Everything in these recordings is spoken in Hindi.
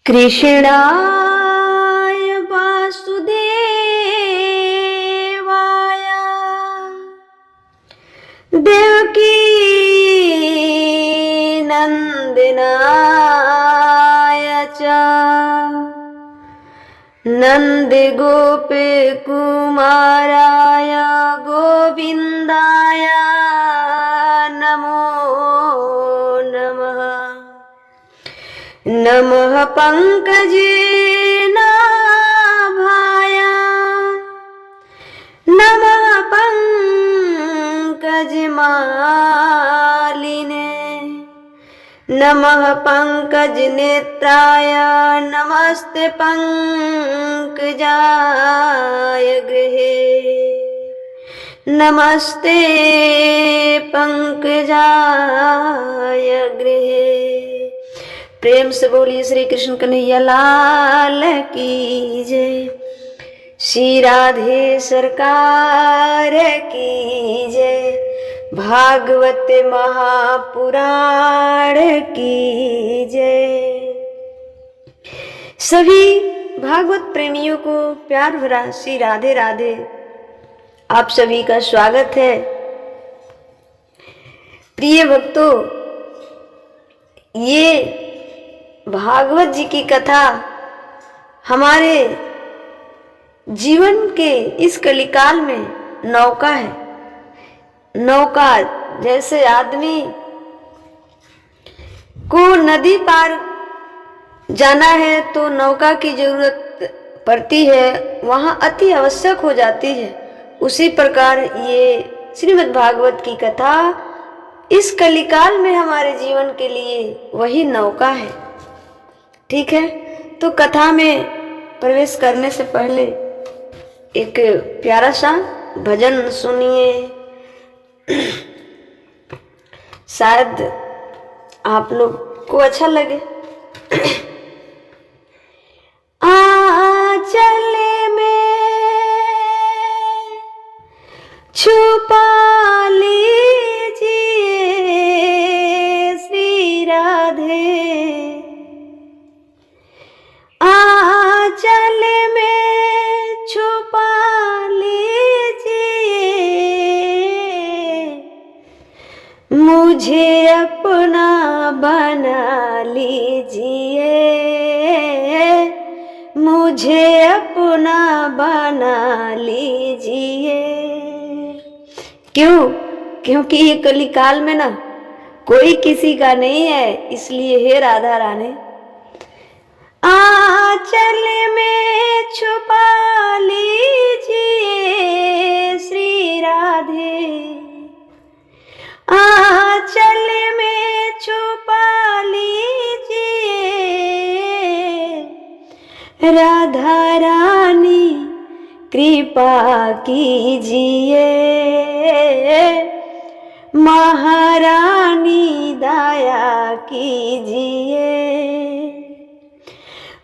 कृष्णाय वासुदेवाय देवकी नंदनाय च नंदगोप कुमाराय गोविंदाय नमो नमः। नमः पंकजे नाभाय नमः पंकजमालिने नमः पंकजनेत्राय नमस्ते पंकजाय गृहे नमस्ते पंकजाय गृहे। प्रेम से बोलिए श्री कृष्ण कन्हैया लाल की जय। श्री राधे सरकार की जय। भागवत महापुराण की जय। सभी भागवत प्रेमियों को प्यार भरा श्री राधे राधे। आप सभी का स्वागत है। प्रिय भक्तों, ये भागवत जी की कथा हमारे जीवन के इस कलिकाल में नौका है। नौका जैसे आदमी को नदी पार जाना है तो नौका की जरूरत पड़ती है, वहां अति आवश्यक हो जाती है। उसी प्रकार ये श्रीमद् भागवत की कथा इस कलिकाल में हमारे जीवन के लिए वही नौका है। ठीक है, तो कथा में प्रवेश करने से पहले एक प्यारा सा भजन सुनिए। शायद आप लोग को अच्छा लगे। आंचल में छुपा लीजिए श्री राधे, आंचल में छुपा लीजिए, मुझे अपना बना लीजिए, मुझे अपना बना लीजिए। क्यों? क्योंकि ये कलिकाल में ना कोई किसी का नहीं है, इसलिए हे राधा रानी आंचल में छुपा लीजिए श्री राधे, आंचल में छुपा लीजिए, राधा रानी कृपा कीजिए, महारानी दया कीजिए,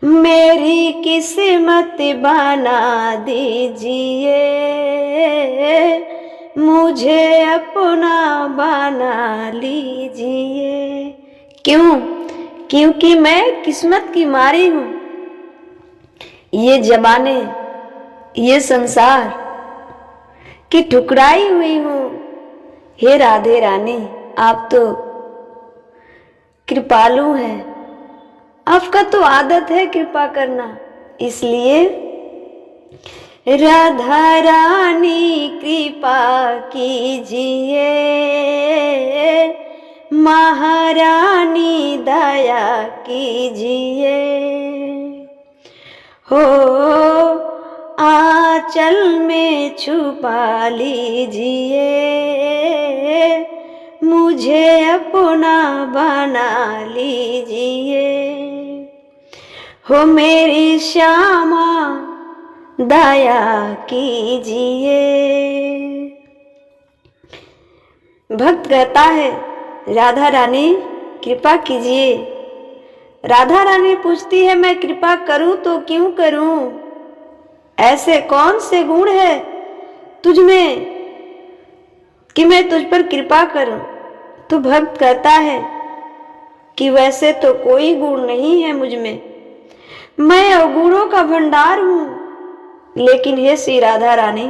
मेरी किस्मत बना दीजिए, मुझे अपना बना लीजिए। क्यों? क्योंकि मैं किस्मत की मारी हूं। ये जमाने, ये संसार की ठुकराई हुई हूं। हे राधे रानी, आप तो कृपालु हैं, आपका तो आदत है कृपा करना, इसलिए राधा रानी कृपा कीजिए, महारानी दया कीजिए, हो आंचल में छुपा लीजिए, मुझे अपना बना लीजिए, हो मेरी श्यामा दया कीजिए। भक्त कहता है राधा रानी कृपा कीजिए। राधा रानी पूछती है मैं कृपा करूं तो क्यों करूं, ऐसे कौन से गुण है तुझ में कि मैं तुझ पर कृपा करूं। तो भक्त कहता है कि वैसे तो कोई गुण नहीं है मुझ में, मैं अवगुणों का भंडार हूं, लेकिन हे श्री राधा रानी,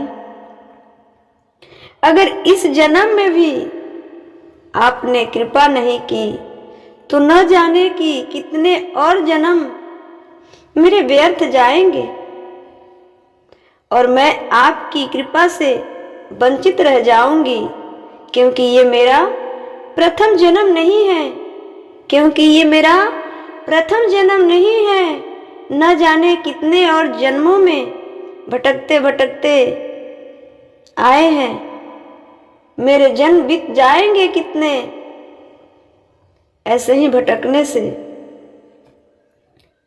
अगर इस जन्म में भी आपने कृपा नहीं की तो न जाने कि कितने और जन्म मेरे व्यर्थ जाएंगे और मैं आपकी कृपा से वंचित रह जाऊंगी, क्योंकि ये मेरा प्रथम जन्म नहीं है, क्योंकि ये मेरा प्रथम जन्म नहीं है। न जाने कितने और जन्मों में भटकते भटकते आए हैं, मेरे जन्म बीत जाएंगे कितने ऐसे ही भटकने से।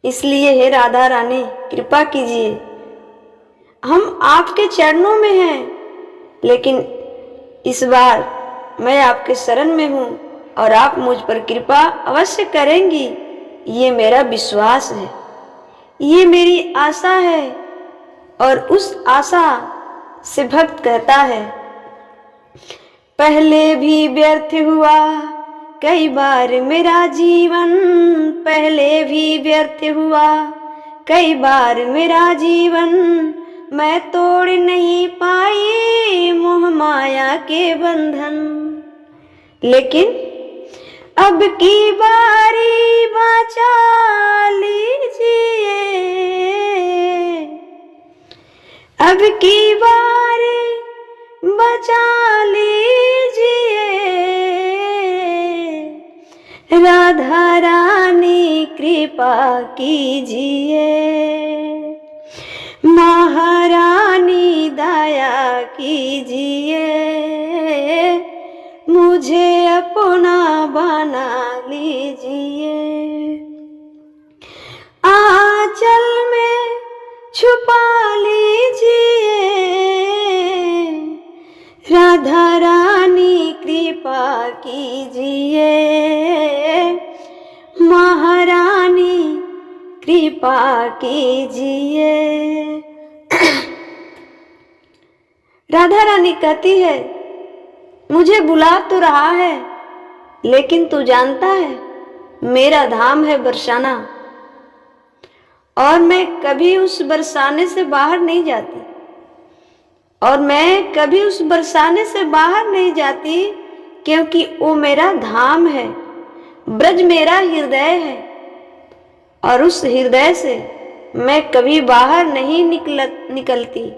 इसलिए हे राधा रानी कृपा कीजिए, हम आपके चरणों में हैं, लेकिन इस बार मैं आपके शरण में हूँ और आप मुझ पर कृपा अवश्य करेंगी, ये मेरा विश्वास है, ये मेरी आशा है। और उस आशा से भक्त कहता है, पहले भी व्यर्थ हुआ कई बार मेरा जीवन, पहले भी व्यर्थ हुआ कई बार मेरा जीवन, मैं तोड़ नहीं पाई मोह माया के बंधन, लेकिन अब की बारी बचा लीजिए, अब की बारी बचा लीजिए, राधा रानी कृपा कीजिए, महारानी दया कीजिए, मुझे अपना बना लीजिए, आंचल में छुपा लीजिए, राधा रानी कृपा कीजिए, महारानी कृपा कीजिए। राधा रानी कहती है, मुझे बुला तो रहा है, लेकिन तू जानता है मेरा धाम है बरसाना, और मैं कभी उस बरसाने से बाहर नहीं जाती, और मैं कभी उस बरसाने से बाहर नहीं जाती, क्योंकि वो मेरा धाम है, ब्रज मेरा हृदय है, और उस हृदय से मैं कभी बाहर नहीं निकलती।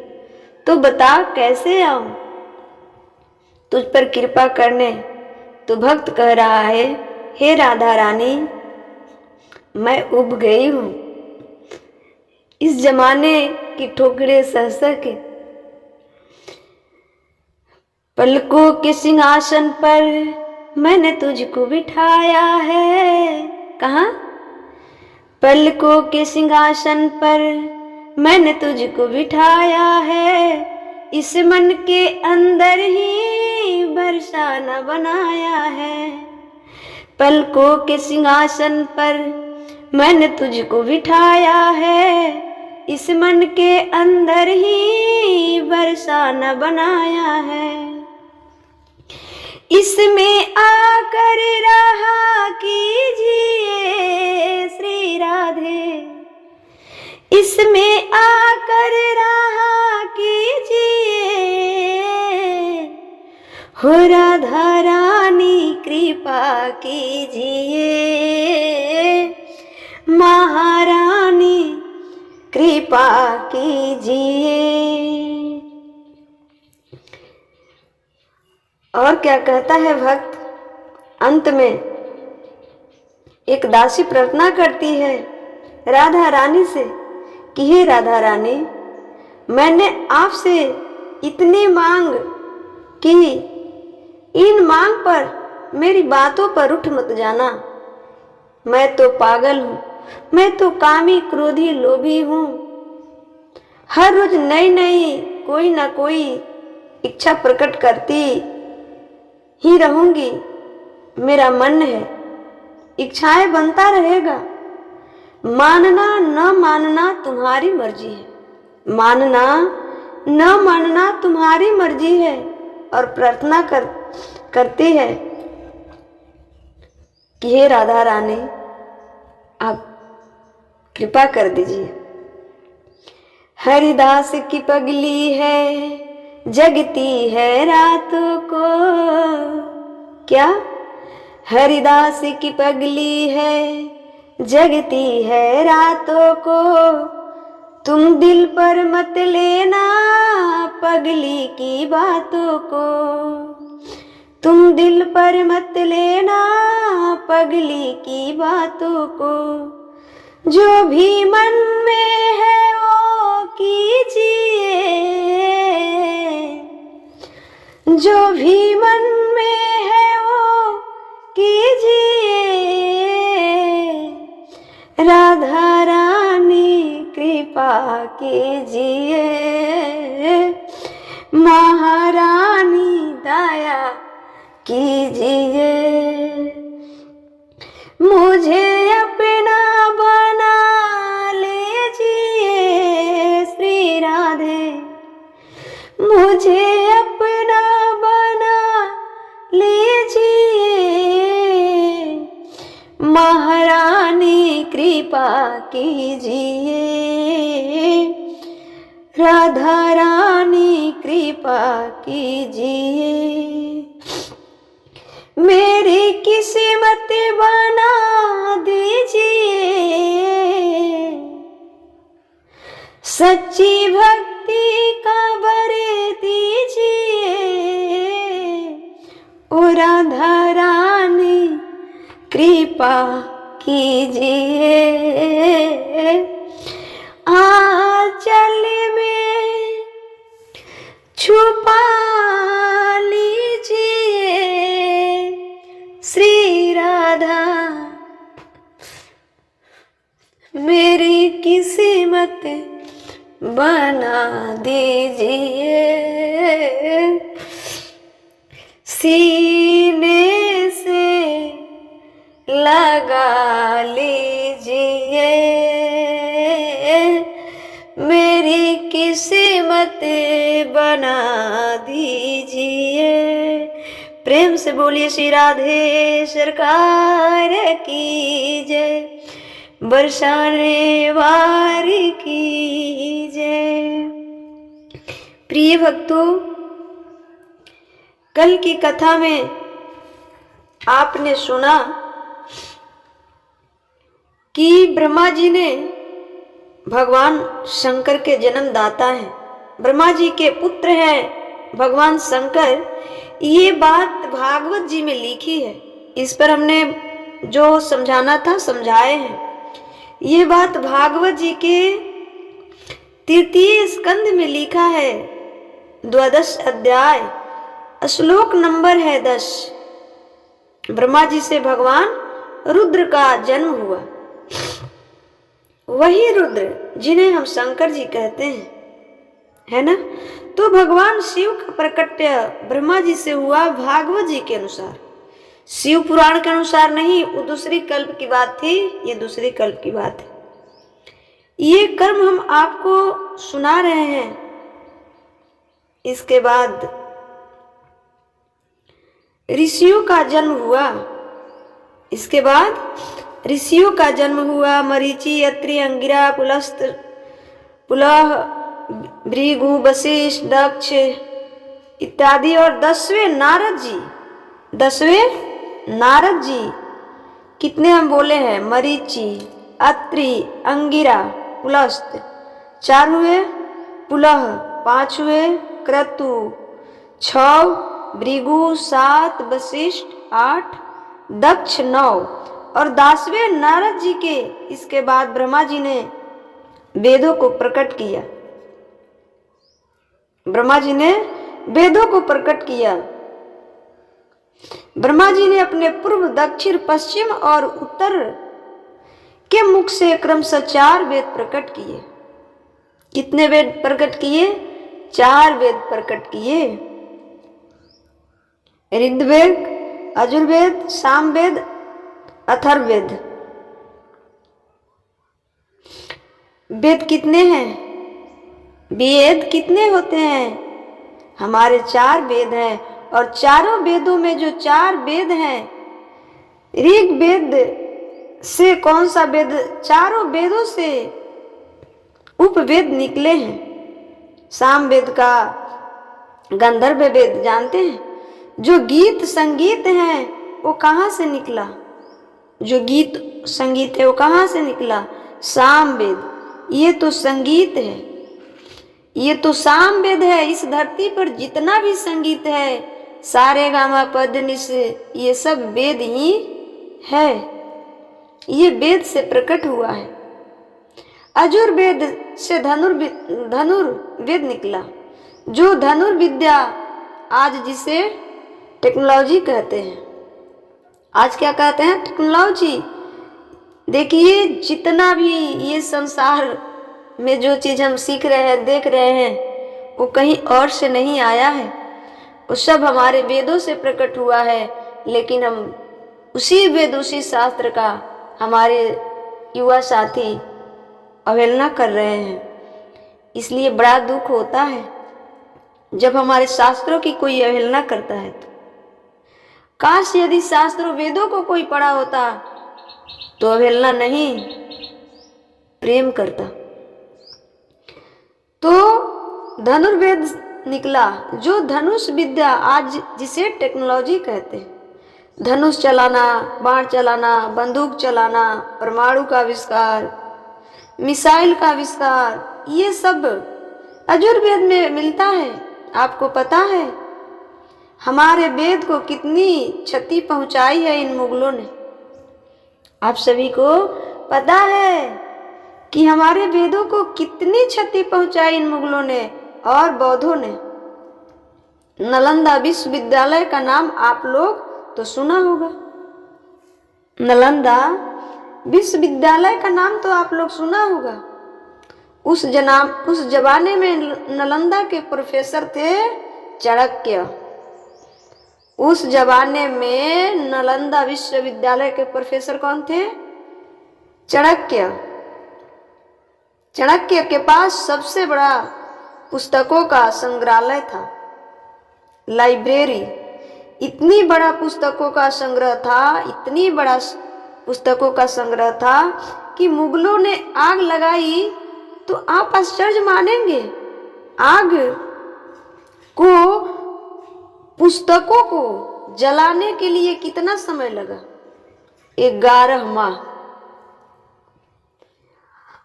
तो बता कैसे आऊं तुझ पर कृपा करने। तो भक्त कह रहा है, हे राधा रानी, मैं उब गई हूं इस जमाने की ठोकरे सह सह के, पलकों के सिंहासन पर मैंने तुझको बिठाया है। कहाँ? पलकों के सिंहासन पर मैंने तुझको बिठाया है, इस मन के अंदर ही बरसाना बनाया है। पलकों के सिंहासन पर मैंने तुझको बिठाया है, इस मन के अंदर ही बरसाना बनाया है। इसमें आकर रहा कीजिए श्री राधे, इसमें आकर रहा कीजिए, हो राधा रानी कृपा कीजिए, महारानी कृपा कीजिए। और क्या कहता है भक्त? अंत में एक दासी प्रार्थना करती है राधा रानी से कि हे राधा रानी, मैंने आपसे इतनी मांग की, इन मांग पर मेरी बातों पर उठ मत जाना। मैं तो पागल हूँ, मैं तो कामी क्रोधी लोभी हूँ, हर रोज नई नई कोई ना कोई इच्छा प्रकट करती ही रहूंगी। मेरा मन है, इच्छाएं बनता रहेगा, मानना न मानना तुम्हारी मर्जी है, मानना न मानना तुम्हारी मर्जी है। और प्रार्थना करती है कि हे राधा रानी, आप कृपा कर दीजिए। हरिदास की पगली है जगती है रातों को, क्या? हरिदास की पगली है जगती है रातों को, तुम दिल पर मत लेना पगली की बातों को, तुम दिल पर मत लेना पगली की बातों को, जो भी मन में है वो कीजिए, जो भी मन में है वो कीजिए, राधा रानी कृपा कीजिए, महारानी दया कीजिए, मुझे अपना बना लीजिए श्री राधे, मुझे अपना बना लीजिए, महारानी कृपा कीजिए, राधा रानी कृपा कीजिए, मेरी किस्मत बना दीजिए, सच्ची भक्ति का वर दीजिए, ओ राधा रानी कृपा कीजिए, आंचल में छुपा लीजिए श्री राधा, मेरी किस्मत बना दीजिए, सीने से लगा लीजिए, मेरी किस्मत बना दीजिए। प्रेम से बोलिए श्री राधे सरकार की जय, बरसाने वारी की जय। प्रिय भक्तों, कल की कथा में आपने सुना कि ब्रह्मा जी ने भगवान शंकर के जन्मदाता हैं, ब्रह्मा जी के पुत्र हैं भगवान शंकर। ये बात भागवत जी में लिखी है, इस पर हमने जो समझाना था समझाए हैं। ये बात भागवत जी के तृतीय स्कंद में लिखा है, द्वादश अध्याय, श्लोक नंबर है 10। ब्रह्मा जी से भगवान रुद्र का जन्म हुआ, वही रुद्र जिन्हें हम शंकर जी कहते हैं, है ना। तो भगवान शिव का प्रकट्य ब्रह्मा जी से हुआ भागवत जी के अनुसार, शिव पुराण के अनुसार नहीं। वो दूसरी कल्प की बात थी, ये दूसरी कल्प की बात है। ये कर्म हम आपको सुना रहे हैं। इसके बाद ऋषियों का जन्म हुआ, इसके बाद ऋषियों का जन्म हुआ। मरीचि, अत्रि, अंगिरा, पुलस्त, पुलह, भृगु, वशिष्ठ, दक्ष इत्यादि। और 10वें नारद जी, 10वें नारद जी। कितने हम बोले हैं? मरीचि, अत्रि, अंगिरा, पुलस्त 4 हुए, पुलह 5 हुए, क्रतु 6, भृगु 7, वशिष्ठ 8, दक्ष 9 और 10वें नारद जी के। इसके बाद ब्रह्मा जी ने वेदों को प्रकट किया, ब्रह्मा जी ने वेदों को प्रकट किया। ब्रह्मा जी ने अपने पूर्व, दक्षिण, पश्चिम और उत्तर के मुख से क्रमशः 4 वेद प्रकट किए। कितने वेद प्रकट किए? 4 वेद प्रकट किए। ऋग्वेद, यजुर्वेद, सामवेद, अथर्ववेद। वेद कितने हैं? वेद कितने होते हैं? हमारे 4 वेद हैं। और चारों वेदों में जो 4 वेद हैं, ऋग्वेद, से कौन सा वेद, चारों वेदों से उपवेद निकले हैं। साम वेद का गंधर्व वेद जानते हैं, जो गीत संगीत है वो कहाँ से निकला, जो गीत संगीत है वो कहाँ से निकला, साम वेद। ये तो संगीत है, ये तो साम वेद है। इस धरती पर जितना भी संगीत है, सारे गामा पद निस, ये सब वेद ही है, ये वेद से प्रकट हुआ है। अजुर्वेद से धनुर्वेद निकला, जो धनुर्विद्या आज जिसे टेक्नोलॉजी कहते हैं। आज क्या कहते हैं? टेक्नोलॉजी। देखिए जितना भी ये संसार में जो चीज़ हम सीख रहे हैं, देख रहे हैं, वो कहीं और से नहीं आया है, वो सब हमारे वेदों से प्रकट हुआ है। लेकिन हम उसी वेद, उसी शास्त्र का हमारे युवा साथी अवहेलना कर रहे हैं। इसलिए बड़ा दुख होता है जब हमारे शास्त्रों की कोई अवहेलना करता है। तो काश यदि शास्त्रों वेदों को कोई पढ़ा होता तो अवहेलना नहीं, प्रेम करता। तो धनुर्वेद निकला, जो धनुष विद्या आज जिसे टेक्नोलॉजी कहते हैं। धनुष चलाना, बाण चलाना, बंदूक चलाना, परमाणु का आविष्कार, मिसाइल का आविष्कार, ये सब अजुर्वेद में मिलता है। आपको पता है हमारे वेद को कितनी क्षति पहुंचाई है इन मुगलों ने। आप सभी को पता है कि हमारे वेदों को कितनी क्षति पहुंचाई इन मुगलों ने और बौद्धों ने। नालंदा विश्वविद्यालय का नाम आप लोग तो सुना होगा, नालंदा विश्वविद्यालय का नाम तो आप लोग सुना होगा। उस जमाने में नालंदा के प्रोफेसर थे चाणक्य। उस जमाने में नालंदा विश्वविद्यालय के प्रोफेसर कौन थे? चाणक्य। चाणक्य के पास सबसे बड़ा पुस्तकों का संग्रहालय था, लाइब्रेरी। इतनी बड़ा पुस्तकों का संग्रह था, इतनी बड़ा पुस्तकों का संग्रह था कि मुगलों ने आग लगाई तो आप आश्चर्य मानेंगे, आग को, पुस्तकों को जलाने के लिए कितना समय लगा? 11 माह।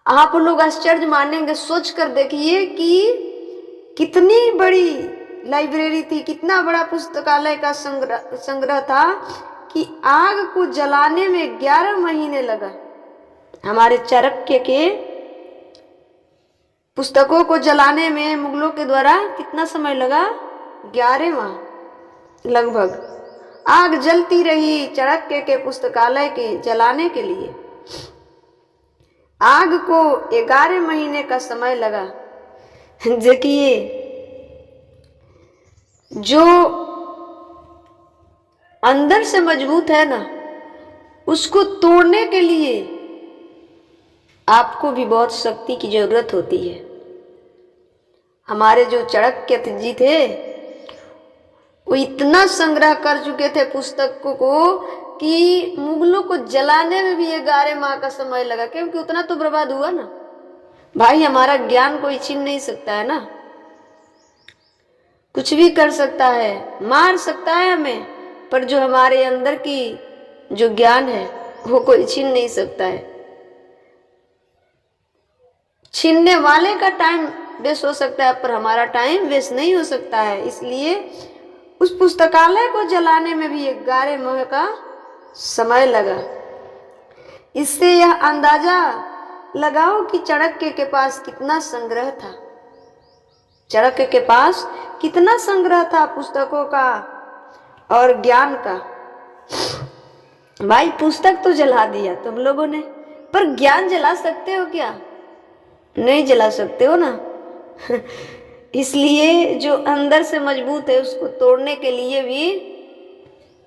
आप लोग आश्चर्य मानेंगे, सोच कर देखिए कि कितनी बड़ी लाइब्रेरी थी, कितना बड़ा पुस्तकालय का संग्रह था कि आग को जलाने में 11 महीने लगा। हमारे चाणक्य के पुस्तकों को जलाने में मुगलों के द्वारा कितना समय लगा? 11 माह लगभग। आग जलती रही चाणक्य के पुस्तकालय के जलाने के लिए। आग को 11 महीने का समय लगा। देखिए, जो अंदर से मजबूत है ना, उसको तोड़ने के लिए आपको भी बहुत शक्ति की जरूरत होती है। हमारे जो चाणक्य जी थे वो इतना संग्रह कर चुके थे पुस्तकों को कि मुगलों को जलाने में भी 11 माह का समय लगा, क्योंकि उतना तो बर्बाद हुआ ना भाई। हमारा ज्ञान कोई छीन नहीं सकता है ना, कुछ भी कर सकता है, मार सकता है हमें, पर जो हमारे अंदर की जो ज्ञान है वो कोई छीन नहीं सकता है। छीनने वाले का टाइम वेस्ट हो सकता है, पर हमारा टाइम वेस्ट नहीं हो सकता है। इसलिए उस पुस्तकालय को जलाने में भी 11 माह का समय लगा। इससे यह अंदाजा लगाओ कि चाणक्य के पास कितना संग्रह था। चाणक्य के पास कितना संग्रह था पुस्तकों का और ज्ञान का। भाई पुस्तक तो जला दिया तुम लोगों ने, पर ज्ञान जला सकते हो क्या? नहीं जला सकते हो ना। इसलिए जो अंदर से मजबूत है उसको तोड़ने के लिए भी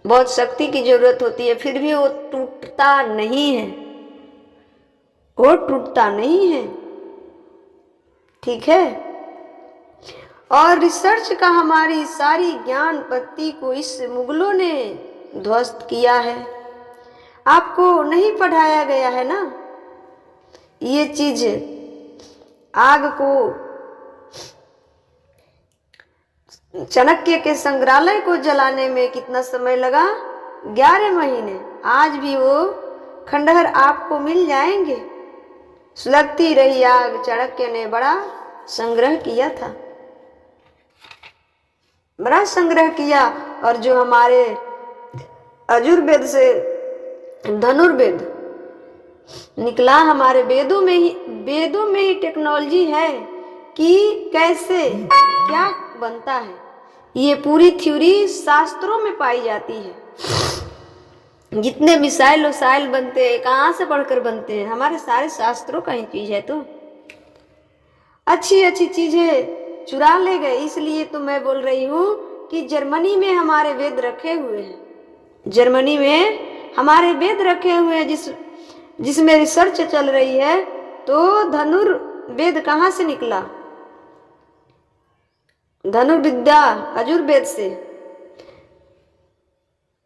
बहुत शक्ति की जरूरत होती है, फिर भी वो टूटता नहीं है, वो टूटता नहीं है। ठीक है। और रिसर्च का हमारी सारी ज्ञान पत्ती को इस मुगलों ने ध्वस्त किया है। आपको नहीं पढ़ाया गया है ना। ये चीज आग को, चाणक्य के संग्रहालय को जलाने में कितना समय लगा? 11 महीने। आज भी वो खंडहर आपको मिल जाएंगे। सुलगती रही आग। चाणक्य ने बड़ा संग्रह किया था, बड़ा संग्रह किया। और जो हमारे यजुर्वेद से धनुर्वेद निकला, हमारे वेदों में ही टेक्नोलॉजी है कि कैसे क्या बनता है। ये पूरी थ्योरी शास्त्रों में पाई जाती है। जितने मिसाइल वसाइल बनते हैं कहाँ से पढ़कर बनते हैं? हमारे सारे शास्त्रों का ही चीज है। तो अच्छी अच्छी चीजें चुरा ले गए। इसलिए तो मैं बोल रही हूँ कि जर्मनी में हमारे वेद रखे हुए हैं। जर्मनी में हमारे वेद रखे हुए हैं, जिसमें रिसर्च चल रही है। तो धनुर्वेद कहाँ से निकला? धनुर्विद्या यजुर्वेद से,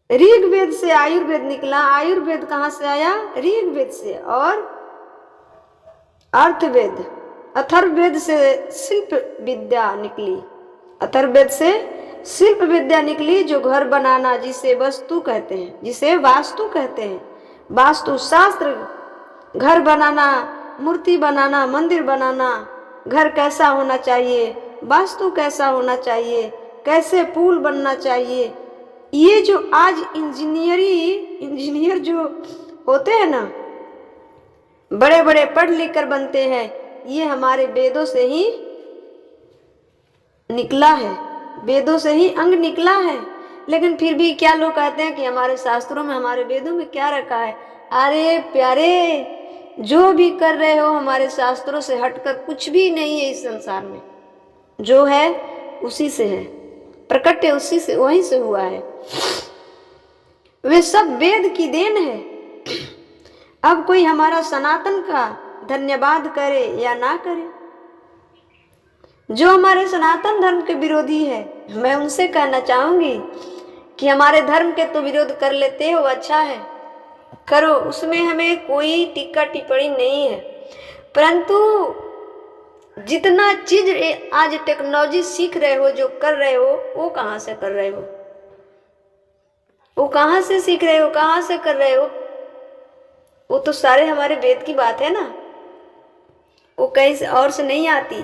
ऋग्वेद से आयुर्वेद निकला। आयुर्वेद कहाँ से आया? ऋग्वेद से। और अर्थवेद, अथर्ववेद से शिल्प विद्या निकली। अथर्ववेद से शिल्प विद्या निकली, जो घर बनाना, जिसे वस्तु कहते हैं, जिसे वास्तु कहते हैं। वास्तु शास्त्र, घर बनाना, मूर्ति बनाना, मंदिर बनाना, घर कैसा होना चाहिए, वास्तु कैसा होना चाहिए, कैसे पुल बनना चाहिए। ये जो आज इंजीनियर जो होते हैं ना, बड़े बड़े पढ़ लिख कर बनते हैं, ये हमारे वेदों से ही निकला है, वेदों से ही अंग निकला है। लेकिन फिर भी क्या लोग कहते हैं कि हमारे शास्त्रों में, हमारे वेदों में क्या रखा है? अरे प्यारे, जो भी कर रहे हो हमारे शास्त्रों से हटकर कुछ भी नहीं है इस संसार में। जो है उसी से है, प्रकट है उसी से, वहीं से हुआ है। वे सब वेद की देन है। अब कोई हमारा सनातन का धन्यवाद करे या ना करे, जो हमारे सनातन धर्म के विरोधी है, मैं उनसे कहना चाहूंगी कि हमारे धर्म के तो विरोध कर लेते हो, अच्छा है, करो, उसमें हमें कोई टीका टिप्पणी नहीं है। परंतु जितना चीज आज टेक्नोलॉजी सीख रहे हो, जो कर रहे हो, वो कहाँ से कर रहे हो? वो कहाँ से सीख रहे हो, कहाँ से कर रहे हो? वो तो सारे हमारे वेद की बात है ना, वो कहीं से और से नहीं आती,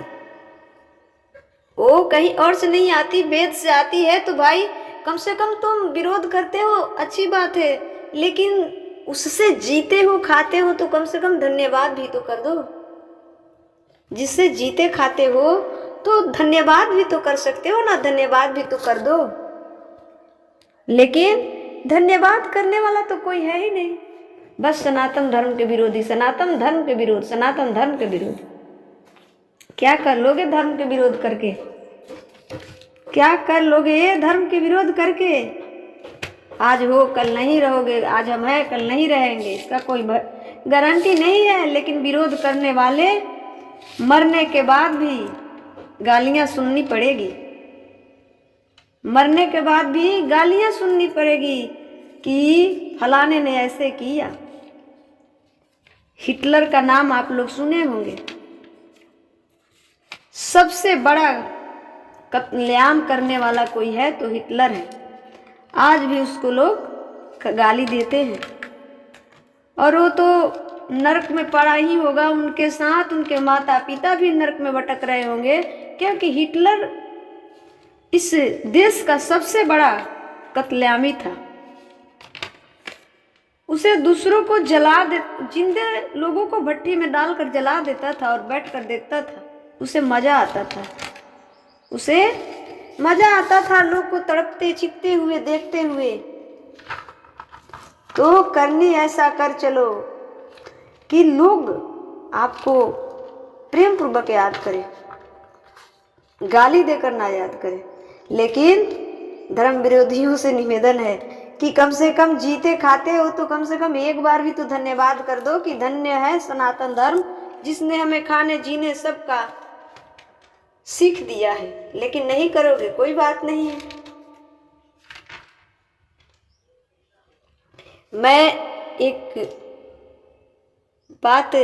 वो कहीं और से नहीं आती, वेद से आती है। तो भाई कम से कम तुम विरोध करते हो, अच्छी बात है, लेकिन उससे जीते हो, खाते हो, तो कम से कम धन्यवाद भी तो कर दो। जिससे जीते खाते हो तो धन्यवाद भी तो कर सकते हो ना, धन्यवाद भी तो कर दो। लेकिन धन्यवाद करने वाला तो कोई है ही नहीं। बस सनातन धर्म के विरोधी, सनातन धर्म के विरोध, सनातन धर्म के विरोध। क्या कर लोगे धर्म के विरोध करके? क्या कर लोगे ये धर्म के विरोध करके? आज हो कल नहीं रहोगे, आज हम हैं कल नहीं रहेंगे, इसका कोई गारंटी नहीं है। लेकिन विरोध करने वाले मरने के बाद भी गालियां सुननी पड़ेगी, मरने के बाद भी गालियां सुननी पड़ेगी कि फलाने ने ऐसे किया। हिटलर का नाम आप लोग सुने होंगे। सबसे बड़ा कत्लेआम करने वाला कोई है तो हिटलर है। आज भी उसको लोग गाली देते हैं, और वो तो नरक में पड़ा ही होगा। उनके साथ उनके माता पिता भी नरक में भटक रहे होंगे, क्योंकि हिटलर इस देश का सबसे बड़ा कत्लेआमी था। उसे दूसरों को जिंदे लोगों को भट्टी में डालकर जला देता था और बैठ कर देखता था। उसे मजा आता था, उसे मजा आता था लोग को तड़पते चिपते हुए देखते हुए। तो करनी ऐसा कर चलो कि लोग आपको प्रेम पूर्वक याद करें, गाली देकर ना याद करें। लेकिन धर्म विरोधियों से निवेदन है कि कम से कम जीते खाते हो तो कम से कम एक बार भी तो धन्यवाद कर दो कि धन्य है सनातन धर्म, जिसने हमें खाने जीने सबका सीख दिया है। लेकिन नहीं करोगे, कोई बात नहीं है। मैं एक बात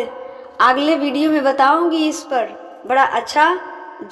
अगले वीडियो में बताऊंगी इस पर, बड़ा अच्छा जो